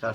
4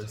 10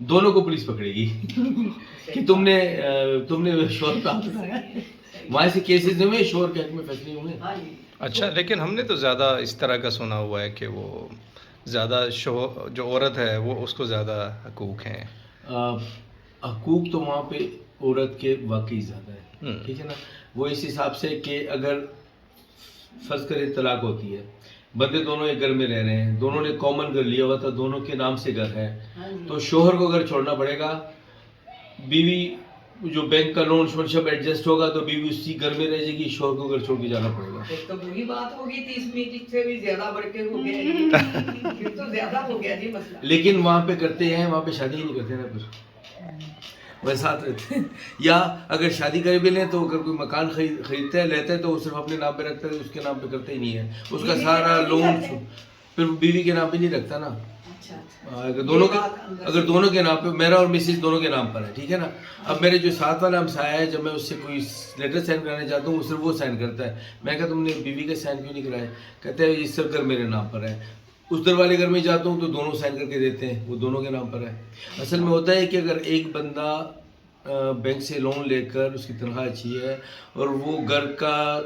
دونوں کو پولیس پکڑے گی کہ تم نے شوہر پہ ہاتھ اٹھایا. وہاں سے کیسز ہوئے, شوہر کے حق میں فیصلے ہوئے. اچھا, لیکن ہم نے تو زیادہ اس طرح کا سنا ہوا ہے کہ وہ زیادہ جو عورت ہے وہ اس کو زیادہ حقوق ہیں. حقوق تو وہاں پہ عورت کے واقعی زیادہ ہے, ٹھیک ہے نا. وہ اس حساب سے کہ اگر فرض کرے طلاق ہوتی ہے, بندے دونوں ایک گھر میں رہ رہے ہیں, دونوں نے کامن گھر لیا ہوا تھا, دونوں کے نام سے گھر ہے, تو شوہر کو اگر چھوڑنا پڑے گا, بیوی جو بینک کا لون شون سب ایڈجسٹ ہوگا تو بیوی اسی گھر میں رہ جائے گی, شوہر کو گھر چھوڑ کے جانا پڑے گا. تو وہی بات ہوگی 30 میٹنگ سے بھی زیادہ بڑھ کے ہو گیا, پھر تو زیادہ ہو گیا جی مسئلہ. لیکن وہاں پہ کرتے ہیں, وہاں پہ شادی ہی نہیں کرتے نا, پھر وہ ساتھ رہتے ہیں. یا اگر شادی کر بھی لیں تو اگر کوئی مکان خریدتا ہے لیتا ہے تو وہ صرف اپنے نام پہ رکھتا ہے, اس کے نام پہ کرتا ہی نہیں ہے. اس کا سارا لون پھر بیوی کے نام پہ نہیں رکھتا نا. اگر دونوں کے نام پہ, میرا اور مسز دونوں کے نام پر ہے, ٹھیک ہے نا. اب میرے جو ساتھ والا ہمسایہ ہے, جب میں اس سے کوئی لیٹر سائن کرانے چاہتا ہوں, صرف وہ سائن کرتا ہے. میں کہا تم نے بیوی کا سائن کیوں نہیں کرائے؟ کہتے ہیں یہ سب گھر میرے نام پر ہے. اس در والے گھر میں جاتا ہوں تو دونوں سائن کر کے دیتے ہیں, وہ دونوں کے نام پر ہے. اصل میں ہوتا ہے کہ اگر ایک بندہ بینک سے لون لے کر, اس کی تنخواہ اچھی ہے اور وہ گھر کا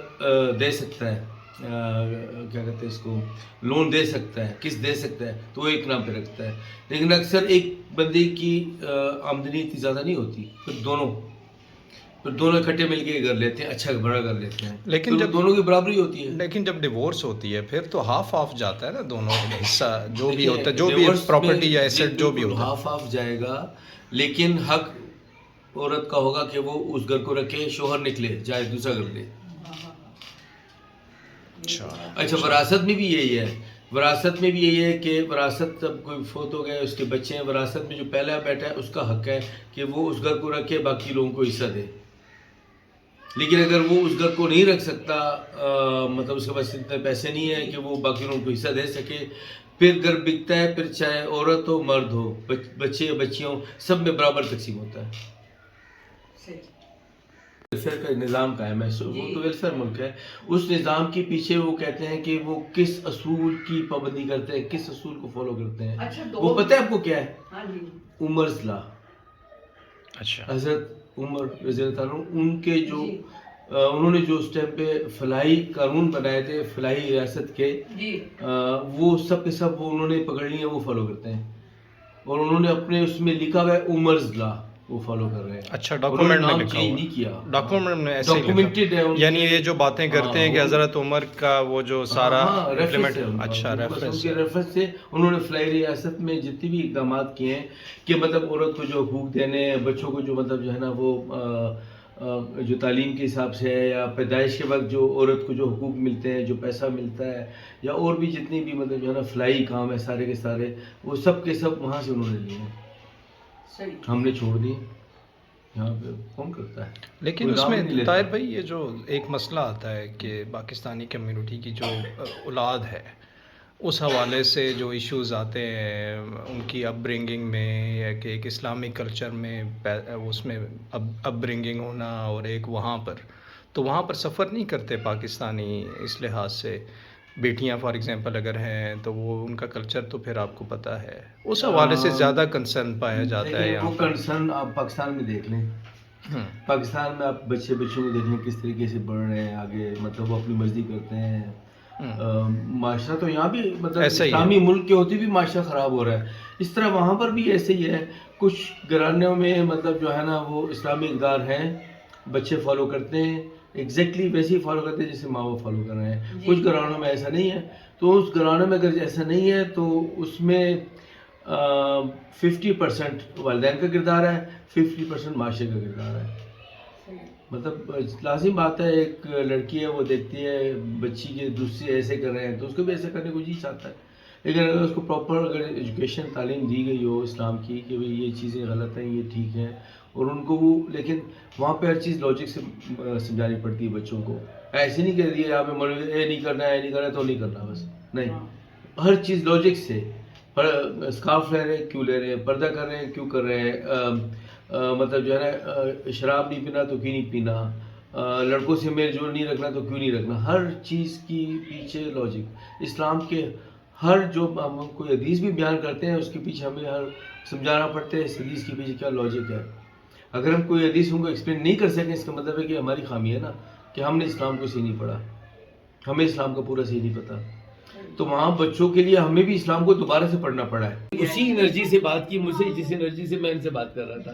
دے سکتا ہے, کیا کہتے ہیں اس کو, لون دے سکتا ہے, قسط دے سکتا ہے, تو وہ ایک نام پہ رکھتا ہے. لیکن اکثر ایک بندے کی آمدنی اتنی زیادہ نہیں ہوتی, پھر دونوں اکٹھے مل کے گھر لیتے ہیں, اچھا بڑا گھر لیتے ہیں, لیکن جب دونوں کی برابری ہوتی ہے. لیکن جب ڈیورس ہوتی ہے پھر تو ہاف آف جاتا ہے نا, دونوں حصہ جو بھی ہوتا ہے, جو بھی پراپرٹی یا ایسٹ جو بھی ہوتا ہے ہاف آف جائے گا. لیکن حق عورت کا ہوگا کہ وہ اس گھر کو رکھے, شوہر نکلے جائے دوسرا گھر لے. اچھا, وراثت میں بھی یہی ہے. وراثت میں بھی یہی ہے کہ وراثت جب کوئی فوت ہو گئے, اس کے بچے ہیں, وراثت میں جو پہلا بیٹا ہے اس کا حق ہے کہ وہ اس گھر کو رکھے, باقی لوگوں کو حصہ دے. لیکن اگر وہ اس گھر کو نہیں رکھ سکتا, مطلب اس کے پاس اتنے پیسے نہیں ہیں کہ وہ باقی لوگوں کو حصہ دے سکے, پھر گھر بکتا ہے, پھر چاہے عورت ہو مرد ہو, بچے یا بچیاں ہوں, سب میں برابر تقسیم ہوتا ہے. ویلفیئر کا نظام قائم ہے, وہ تو ویلفیئر ملک ہے. اس نظام کے پیچھے وہ کہتے ہیں کہ وہ کس اصول کی پابندی کرتے ہیں, کس اصول کو فالو کرتے ہیں. وہ پتہ ہے آپ کو کیا ہے؟ عمر's لا. اچھا, حضرت عمر رضی اللہ عنہ, ان کے جو انہوں نے جو اس ٹائم پہ فلاحی قانون بنائے تھے فلاحی ریاست کے, وہ سب کے سب وہ انہوں نے پکڑ لیے, وہ فالو کرتے ہیں. اور انہوں نے اپنے اس میں لکھا ہوا ہے عمر's لا, وہ فالو کر رہے ہیں. اچھا, ڈاکومنٹ میں لکھا ہوا نہیں کیا, ڈاکومنٹ میں ایسے ہی ڈاکومنٹڈ ہے. یعنی یہ جو باتیں کرتے ہیں کہ حضرت عمر کا وہ جو سارا ریفرنس, اچھا ریفرنس سے انہوں نے فلاحی ریاست میں جتنے بھی اقدامات کیے ہیں کہ مطلب عورت کو جو حقوق دینے, بچوں کو جو مطلب جو ہے نا وہ جو تعلیم کے حساب سے ہے, یا پیدائش کے وقت جو عورت کو جو حقوق ملتے ہیں, جو پیسہ ملتا ہے, یا اور بھی جتنی بھی مطلب جو ہے نا فلاحی کام ہے سارے کے سارے, وہ سب کے سب وہاں سے انہوں نے لیے ہیں. ہم نے چھوڑ دی, یہاں پہ کون کرتا ہے. لیکن اس میں طاہر بھائی یہ جو ایک مسئلہ آتا ہے کہ پاکستانی کمیونٹی کی جو اولاد ہے, اس حوالے سے جو ایشوز آتے ہیں ان کی اپ برنگنگ میں, یا کہ ایک اسلامک کلچر میں اس میں اپ برنگنگ ہونا, اور ایک وہاں پر سفر نہیں کرتے پاکستانی اس لحاظ سے. بیٹیاں فار ایگزامپل اگر ہیں تو وہ ان کا کلچر تو پھر آپ کو پتہ ہے, اس حوالے سے زیادہ کنسرن پایا جاتا ہے. وہ کنسرن آپ پاکستان میں دیکھ لیں, پاکستان میں آپ بچوں کو دیکھ لیں کس طریقے سے بڑھ رہے ہیں آگے, مطلب وہ اپنی مرضی کرتے ہیں. معاشرہ تو یہاں بھی مطلب اسلامی ملک کے ہوتے بھی معاشرہ خراب ہو رہا ہے, اس طرح وہاں پر بھی ایسے ہی ہے. کچھ گھرانوں میں مطلب جو ہے نا وہ اسلامی اقدار ہیں, بچے فالو کرتے ہیں, ایگزیکٹلی ویسے ہی فالو کرتے ہیں جیسے ماں باپ فالو کر رہے ہیں. کچھ گھرانوں میں ایسا نہیں ہے, تو اس گھرانوں میں اگر ایسا نہیں ہے تو اس میں 50% والدین کا کردار ہے, 50% معاشرے کا کردار ہے. مطلب لازم بات ہے, ایک لڑکی ہے وہ دیکھتی ہے بچی کے دوسرے ایسے کر رہے ہیں تو اس کو بھی ایسے کرنے کو جی چاہتا ہے. لیکن اگر اس کو پراپر اگر ایجوکیشن تعلیم دی گئی ہو اسلام کی کہ بھئی یہ چیزیں غلط ہیں یہ ٹھیک ہیں, اور ان کو وہ, لیکن وہاں پہ ہر چیز لاجک سے سمجھانی پڑتی ہے بچوں کو. ایسے نہیں کہہ دیا یہاں پہ مولوی اے نہیں کرنا ہے, اے نہیں کرنا تو نہیں کرنا, بس نہیں, ہر چیز لاجک سے. اسکارف لے رہے ہیں کیوں لے رہے ہیں, پردہ کر رہے ہیں کیوں کر رہے ہیں, مطلب جو ہے نا شراب نہیں پینا تو کیوں نہیں پینا, لڑکوں سے میل جول نہیں رکھنا تو کیوں نہیں رکھنا. ہر چیز کی پیچھے لاجک. اسلام کے ہر جو ہم کوئی حدیث بھی بیان کرتے ہیں اس کے پیچھے ہمیں ہر سمجھانا پڑتا ہے اس حدیث کے پیچھے کیا لاجک ہے. اگر ہم کوئی حدیث ان کو ایکسپلین نہیں کر سکیں اس کا مطلب ہے کہ ہماری خامی ہے نا کہ ہم نے اسلام کو صحیح نہیں پڑھا, ہمیں اسلام کا پورا صحیح نہیں پتا. تو وہاں بچوں کے لیے ہمیں بھی اسلام کو دوبارہ سے پڑھنا پڑا ہے. اسی انرجی سے بات کی مجھ سے جس انرجی سے میں ان سے بات کر رہا تھا,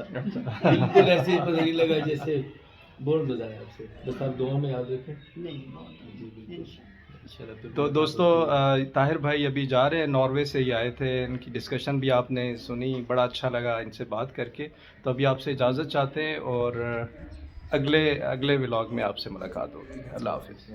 بالکل ایسے پتہ نہیں لگا جیسے. بہت مزہ آیا آپ سے, بس آپ دعا میں یاد رکھیں. تو دوستو طاہر بھائی ابھی جا رہے ہیں, ناروے سے ہی آئے تھے, ان کی ڈسکشن بھی آپ نے سنی, بڑا اچھا لگا ان سے بات کر کے. تو ابھی آپ سے اجازت چاہتے ہیں اور اگلے ولاگ میں آپ سے ملاقات ہوگی. اللہ حافظ.